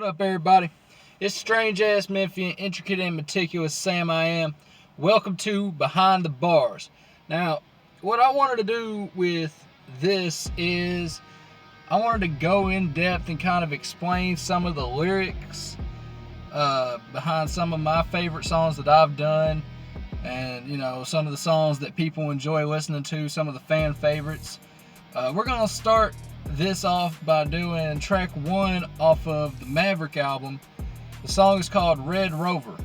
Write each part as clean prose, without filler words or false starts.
What up, everybody? It's strange-ass Memphian, intricate and meticulous Sam I am. Welcome to Behind the Bars. Now, what I wanted to do with this is I wanted to go in depth and kind of explain some of the lyrics behind some of my favorite songs that I've done, and some of the songs that people enjoy listening to, some of the fan favorites. We're gonna start this off by doing track 1 off of the Maverick album. The song is called Red Rover.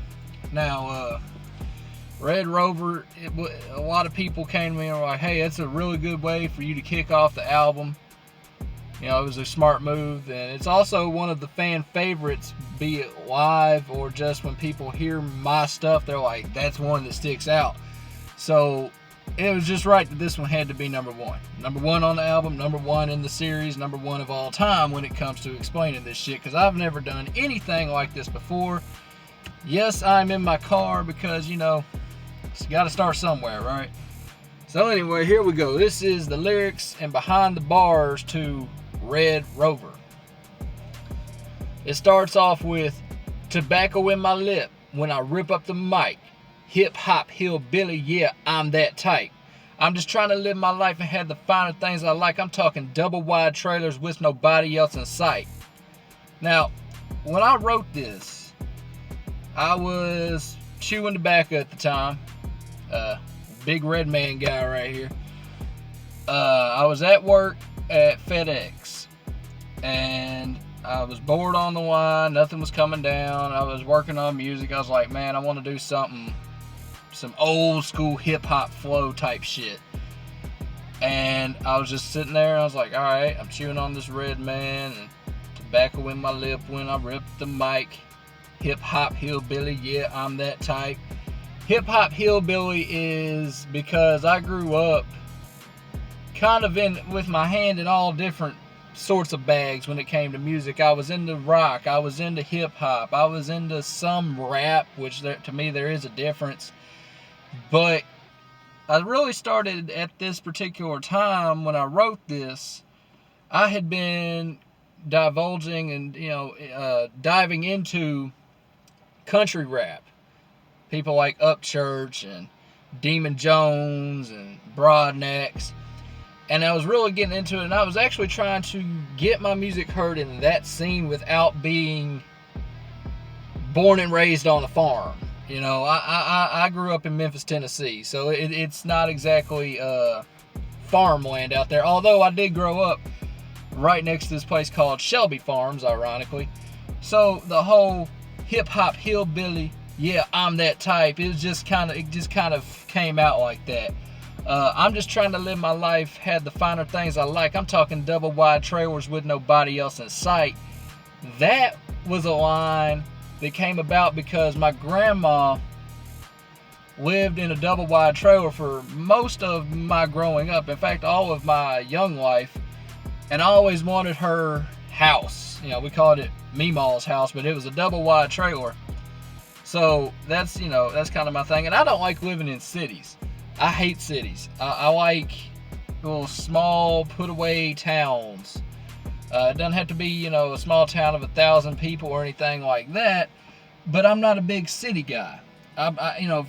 Now, Red Rover, a lot of people came to me and were like, hey, that's a really good way for you to kick off the album. It was a smart move, and it's also one of the fan favorites, be it live or just when people hear my stuff, they're like, that's one that sticks out. So it was just right that this one had to be number 1. Number 1 on the album, number 1 in the series, number 1 of all time when it comes to explaining this shit, because I've never done anything like this before. Yes, I'm in my car because, it's got to start somewhere, right? So anyway, here we go. This is the lyrics and behind the bars to Red Rover. It starts off with, tobacco in my lip when I rip up the mic. Hip hop hillbilly, yeah, I'm that type. I'm just trying to live my life and have the finer things I like. I'm talking double wide trailers with nobody else in sight. Now, when I wrote this, I was chewing tobacco at the time. Big red man guy right here. I was at work at FedEx, and I was bored on the line. Nothing was coming down. I was working on music. I was like, man, I want to do something, some old school hip hop flow type shit. And I was just sitting there. I was like, all right, I'm chewing on this red man and tobacco in my lip when I rip the mic. Hip hop hillbilly, yeah, I'm that type. Hip hop hillbilly is because I grew up kind of with my hand in all different sorts of bags when it came to music. I was into rock, I was into hip hop, I was into some rap, which to me there is a difference. But I really started at this particular time when I wrote this. I had been divulging and diving into country rap. People like Upchurch and Demon Jones and Broadnecks. And I was really getting into it, and I was actually trying to get my music heard in that scene without being born and raised on a farm. I grew up in Memphis, Tennessee, so it's not exactly farmland out there. Although I did grow up right next to this place called Shelby Farms, ironically. So the whole hip hop hillbilly, yeah, I'm that type, it just kind of came out like that. I'm just trying to live my life, had the finer things I like. I'm talking double wide trailers with nobody else in sight. That was a line that came about because my grandma lived in a double wide trailer for most of my growing up. In fact, all of my young life. And I always wanted her house. We called it Meemaw's house, but it was a double wide trailer. So that's kind of my thing. And I don't like living in cities. I hate cities. I like little small put away towns. It doesn't have to be, a small town of 1,000 people or anything like that. But I'm not a big city guy.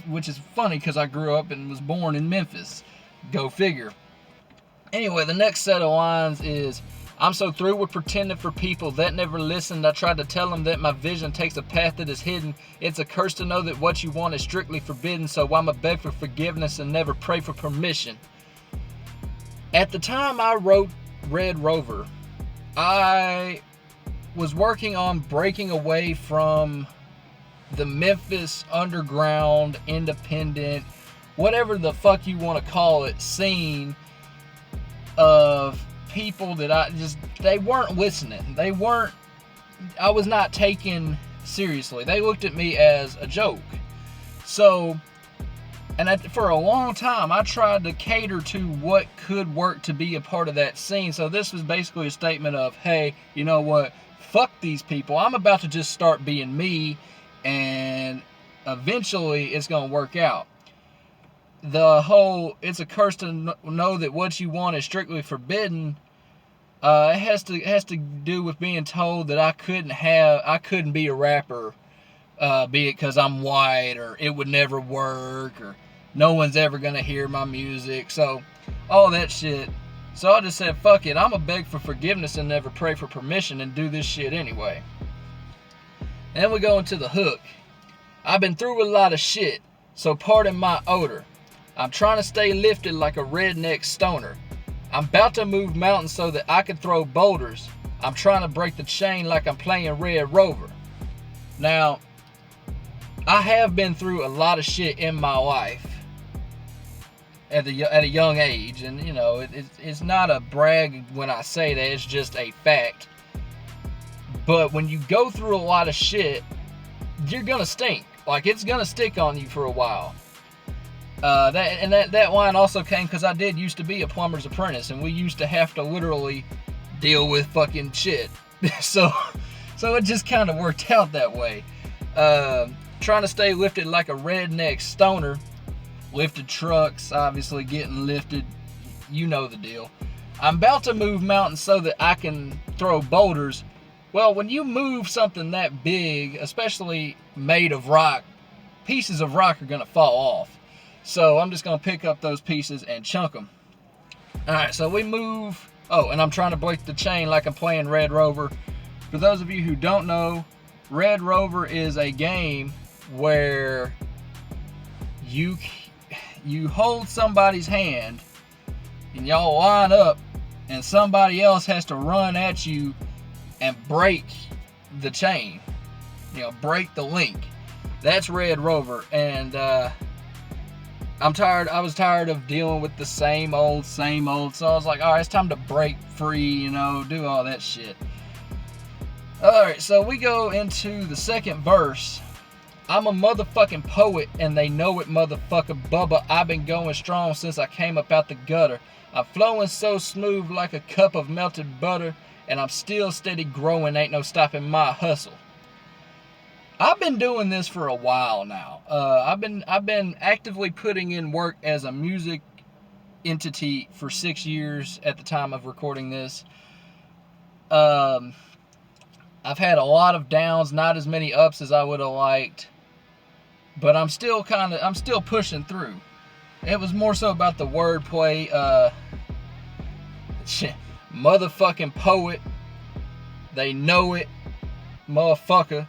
Which is funny because I grew up and was born in Memphis. Go figure. Anyway, the next set of lines is, I'm so through with pretending for people that never listened. I tried to tell them that my vision takes a path that is hidden. It's a curse to know that what you want is strictly forbidden. So I'ma beg for forgiveness and never pray for permission. At the time I wrote Red Rover, I was working on breaking away from the Memphis underground, independent, whatever the fuck you want to call it, scene of people that they weren't listening. I was not taken seriously. They looked at me as a joke. So, for a long time, I tried to cater to what could work to be a part of that scene. So this was basically a statement of, hey, you know what? Fuck these people. I'm about to just start being me, and eventually it's going to work out. The whole, it's a curse to know that what you want is strictly forbidden, It has to do with being told that I couldn't be a rapper, be it because I'm white, or it would never work, or no one's ever gonna hear my music. So all that shit. So I just said, fuck it, I'ma beg for forgiveness and never pray for permission and do this shit anyway. And then we go into the hook. I've been through a lot of shit, so pardon my odor. I'm trying to stay lifted like a redneck stoner. I'm about to move mountains so that I can throw boulders. I'm trying to break the chain like I'm playing Red Rover. Now, I have been through a lot of shit in my life at a young age, and you know, it's not a brag when I say that, it's just a fact. But when you go through a lot of shit, you're gonna stink. Like, it's gonna stick on you for a while. That line also came because I did used to be a plumber's apprentice, and we used to have to literally deal with fucking shit. so it just kind of worked out that way. Trying to stay lifted like a redneck stoner. Lifted trucks, obviously getting lifted. You know the deal. I'm about to move mountains so that I can throw boulders. Well, when you move something that big, especially made of rock, pieces of rock are going to fall off. So I'm just going to pick up those pieces and chunk them. Alright, so we move. Oh, and I'm trying to break the chain like I'm playing Red Rover. For those of you who don't know, Red Rover is a game where you hold somebody's hand and y'all line up, and somebody else has to run at you and break the chain. You know, break the link. That's Red Rover. And I was tired of dealing with the same old. So I was like, alright, it's time to break free, you know, do all that shit. Alright, so we go into the second verse. I'm a motherfucking poet, and they know it, motherfucker. Bubba, I've been going strong since I came up out the gutter. I'm flowing so smooth like a cup of melted butter, and I'm still steady growing, ain't no stopping my hustle. I've been doing this for a while now. I've been actively putting in work as a music entity for 6 years at the time of recording this. I've had a lot of downs, not as many ups as I would have liked, but I'm still pushing through. It was more so about the wordplay. Motherfucking poet, they know it, motherfucker.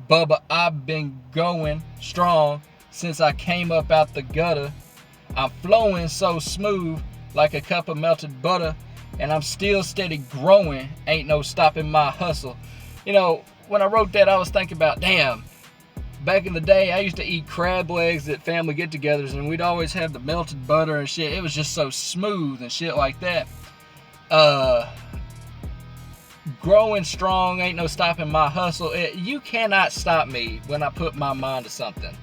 Bubba, I've been going strong since I came up out the gutter. I'm flowing so smooth like a cup of melted butter, and I'm still steady growing, ain't no stopping my hustle. You know, when I wrote that, I was thinking about, damn, back in the day, I used to eat crab legs at family get-togethers, and we'd always have the melted butter and shit. It was just so smooth and shit like that. Growing strong, ain't no stopping my hustle. You cannot stop me when I put my mind to something.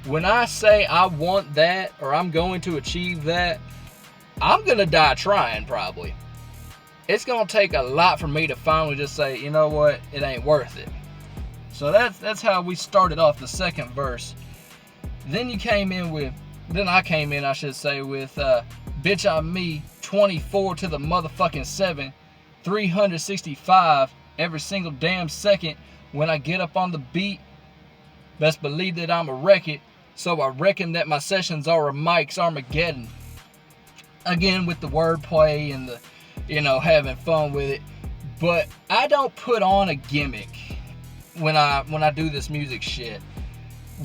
When I say I want that, or I'm going to achieve that, I'm gonna die trying, probably. It's gonna take a lot for me to finally just say, you know what, it ain't worth it. So that's how we started off the second verse. Then I came in, I should say, with bitch, I'm me, 24 to the motherfucking 7, 365 every single damn second. When I get up on the beat, best believe that I'ma wreck it. So I reckon that my sessions are a Mike's Armageddon. Again, with the wordplay and the, you know, having fun with it. But I don't put on a gimmick when I do this music shit.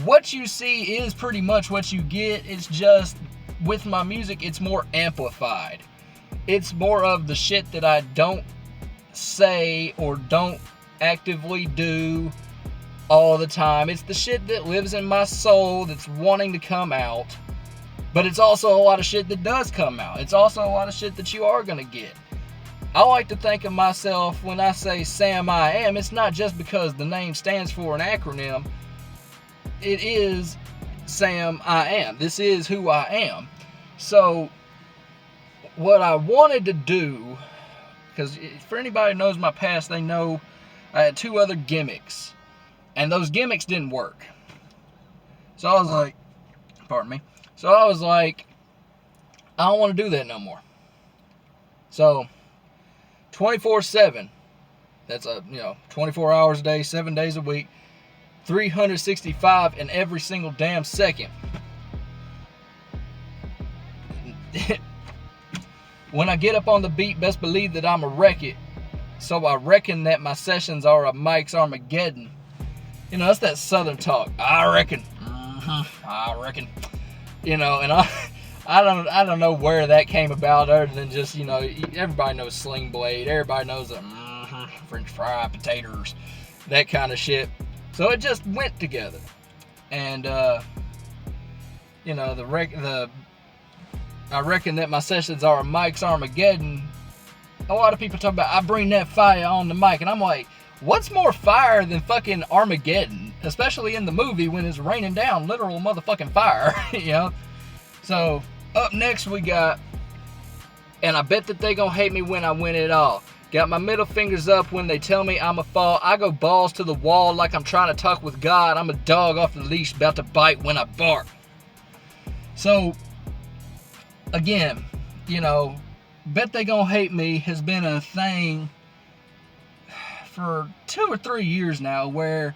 What you see is pretty much what you get. It's just, with my music, it's more amplified. It's more of the shit that I don't say or don't actively do all the time. It's the shit that lives in my soul that's wanting to come out. But it's also a lot of shit that does come out. It's also a lot of shit that you are going to get. I like to think of myself, when I say Sam I Am, it's not just because the name stands for an acronym. It is Sam I Am. This is who I am. So what I wanted to do, because for anybody who knows my past, they know I had 2 other gimmicks, and those gimmicks didn't work. So I was like, pardon me. So I was like, I don't want to do that no more. So 24/7. That's 24 hours a day, 7 days a week, 365 in every single damn second. When I get up on the beat, best believe that I'ma wreck it. So I reckon that my sessions are a Mike's Armageddon. You know, that's that Southern talk. I reckon. I reckon. You know, and I don't know where that came about, other than just, you know, everybody knows Sling Blade. Everybody knows the French fry, potatoes, that kind of shit. So it just went together. And you know, I reckon that my sessions are a Mike's Armageddon. A lot of people talk about, I bring that fire on the mic, and I'm like, what's more fire than fucking Armageddon? Especially in the movie when it's raining down literal motherfucking fire, you know? So, up next we got, and I bet that they gonna hate me when I win it all. Got my middle fingers up when they tell me I'm a fall. I go balls to the wall like I'm trying to talk with God. I'm a dog off the leash about to bite when I bark. So, again, you know, bet they gonna hate me has been a thing for 2 or 3 years now, where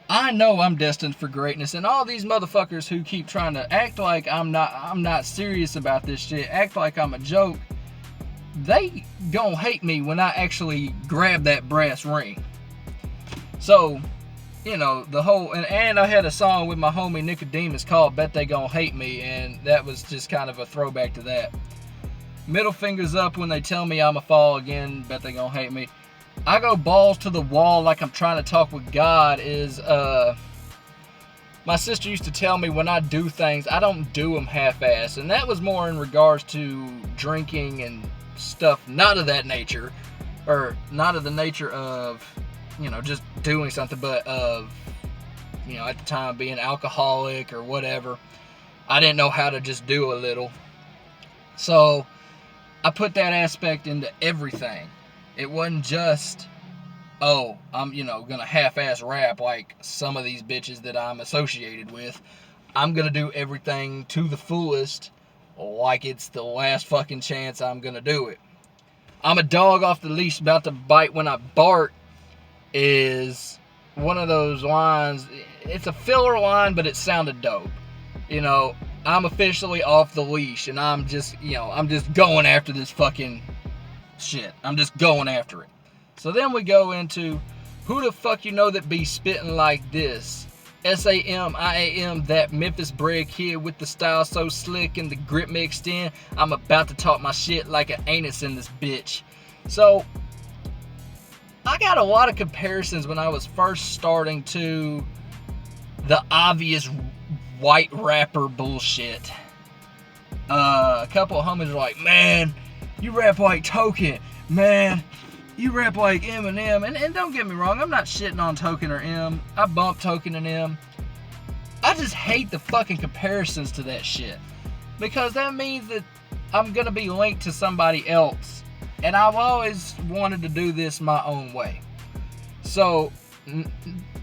I know I'm destined for greatness, and all these motherfuckers who keep trying to act like I'm not serious about this shit, act like I'm a joke, they gonna hate me when I actually grab that brass ring. So, you know, the whole, and I had a song with my homie Nicodemus called Bet They Gonna Hate Me, and that was just kind of a throwback to that. Middle fingers up when they tell me I'm a fall again, bet they gonna hate me. I go balls to the wall like I'm trying to talk with God is, my sister used to tell me when I do things, I don't do them half-assed, and that was more in regards to drinking and stuff not of that nature, or not of the nature of, you know, just doing something, but of, you know, at the time being alcoholic or whatever. I didn't know how to just do a little. So I put that aspect into everything. It wasn't just, oh, I'm, you know, gonna half-ass rap like some of these bitches that I'm associated with. I'm gonna do everything to the fullest, like it's the last fucking chance I'm gonna do it. I'm a dog off the leash about to bite when I bark is one of those lines. It's a filler line, but it sounded dope. You know, I'm officially off the leash, and I'm just, you know, I'm just going after this fucking shit. I'm just going after it. So then we go into, who the fuck you know that be spitting like this? SAMIAM, that Memphis bred kid with the style so slick and the grip mixed in. I'm about to talk my shit like an anus in this bitch. So, I got a lot of comparisons when I was first starting to the obvious white rapper bullshit. A couple of homies are like, man, you rap like Token. Man, you rap like Eminem. And don't get me wrong, I'm not shitting on Token or M. I bump Token and M. I just hate the fucking comparisons to that shit. Because that means that I'm going to be linked to somebody else. And I've always wanted to do this my own way. So,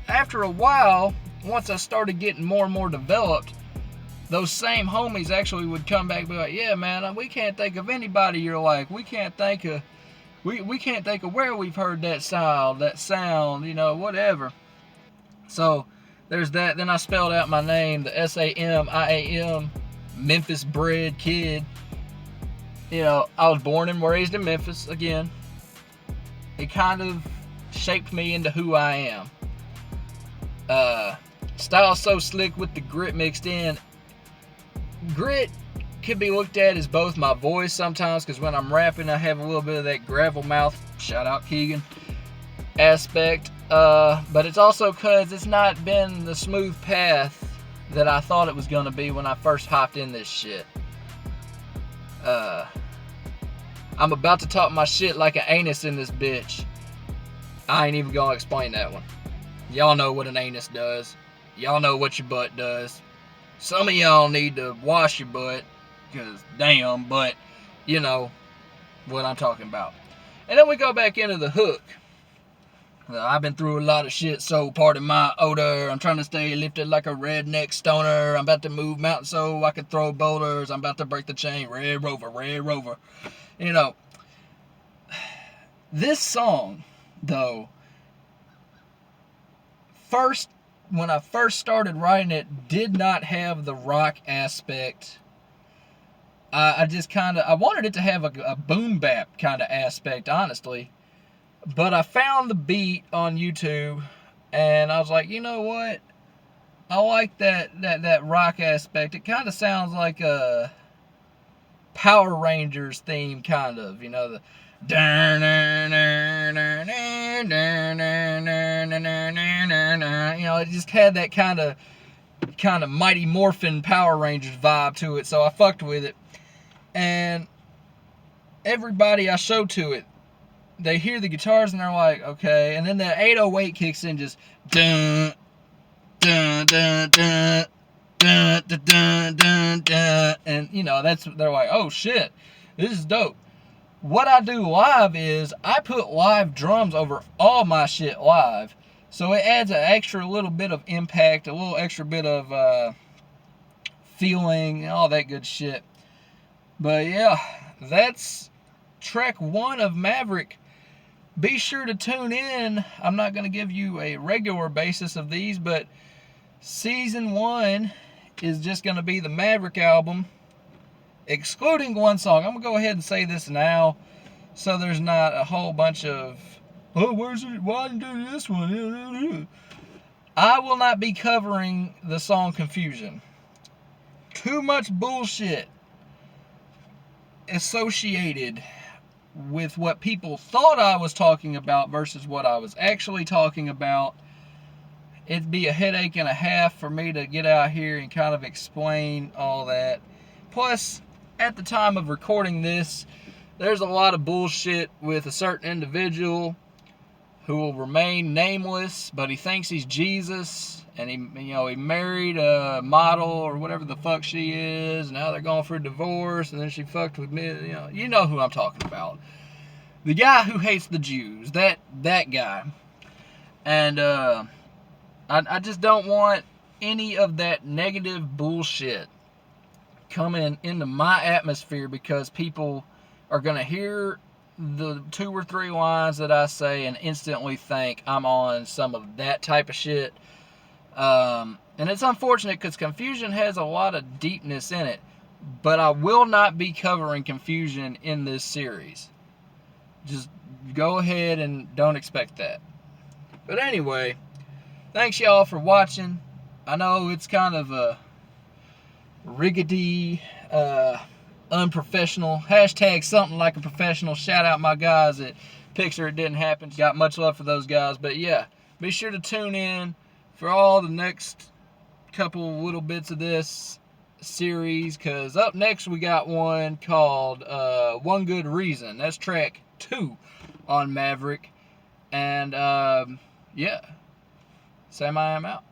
after a while, once I started getting more and more developed, those same homies actually would come back and be like, yeah, man, we can't think of anybody you're like. We can't think of where we've heard that sound, you know, whatever. So, there's that. Then I spelled out my name, the SAMIAM, Memphis bred kid. You know, I was born and raised in Memphis, again. It kind of shaped me into who I am. Style so slick with the grit mixed in. Grit can be looked at as both my voice sometimes, because when I'm rapping I have a little bit of that gravel mouth, shout out Keegan, aspect. But it's also because it's not been the smooth path that I thought it was going to be when I first hopped in this shit. I'm about to talk my shit like an anus in this bitch. I ain't even gonna explain that one. Y'all know what an anus does. Y'all know what your butt does. Some of y'all need to wash your butt, because damn, but you know what I'm talking about. And then we go back into the hook. I've been through a lot of shit, so pardon my odor. I'm trying to stay lifted like a redneck stoner. I'm about to move mountains so I can throw boulders. I'm about to break the chain. Red Rover, Red Rover. You know, This song, though, when I first started writing it, did not have the rock aspect. I just I wanted it to have a boom bap kind of aspect, honestly. But I found the beat on YouTube, and I was like, you know what? I like that rock aspect. It kind of sounds like a Power Rangers theme, kind of. You know, the you know, it just had that kind of Mighty Morphin Power Rangers vibe to it. So I fucked with it, and everybody I showed to it, they hear the guitars and they're like, okay. And then the 808 kicks in, just dun dun dun dun dun dun dun dun dun, and you know, they're like, oh shit, this is dope. What I do live is I put live drums over all my shit live, so it adds an extra little bit of impact, a little extra bit of feeling, all that good shit. But yeah, that's track 1 of Maverick. Be sure to tune in. I'm not going to give you a regular basis of these, but season 1 is just going to be the Maverick album, excluding one song. I'm going to go ahead and say this now, so there's not a whole bunch of, oh, where's it? Why didn't you do this one? I will not be covering the song Confusion. Too much bullshit associated with what people thought I was talking about versus what I was actually talking about. It'd be a headache and a half for me to get out here and kind of explain all that. Plus, at the time of recording this, there's a lot of bullshit with a certain individual who will remain nameless, but he thinks he's Jesus, and he married a model or whatever the fuck she is, and now they're going for a divorce, and then she fucked with me. You know who I'm talking about. The guy who hates the Jews, that guy. And I just don't want any of that negative bullshit coming into my atmosphere, because people are going to hear the 2 or 3 lines that I say and instantly think I'm on some of that type of shit. And it's unfortunate because Confusion has a lot of deepness in it, but I will not be covering Confusion in this series. Just go ahead and don't expect that. But anyway, thanks y'all for watching. I know it's kind of a riggedy, unprofessional. Hashtag something like a professional. Shout out my guys at Picture It Didn't Happen. Got much love for those guys. But yeah, be sure to tune in for all the next couple little bits of this series, because up next we got one called One Good Reason. That's track 2 on Maverick. And yeah, Sam I am out.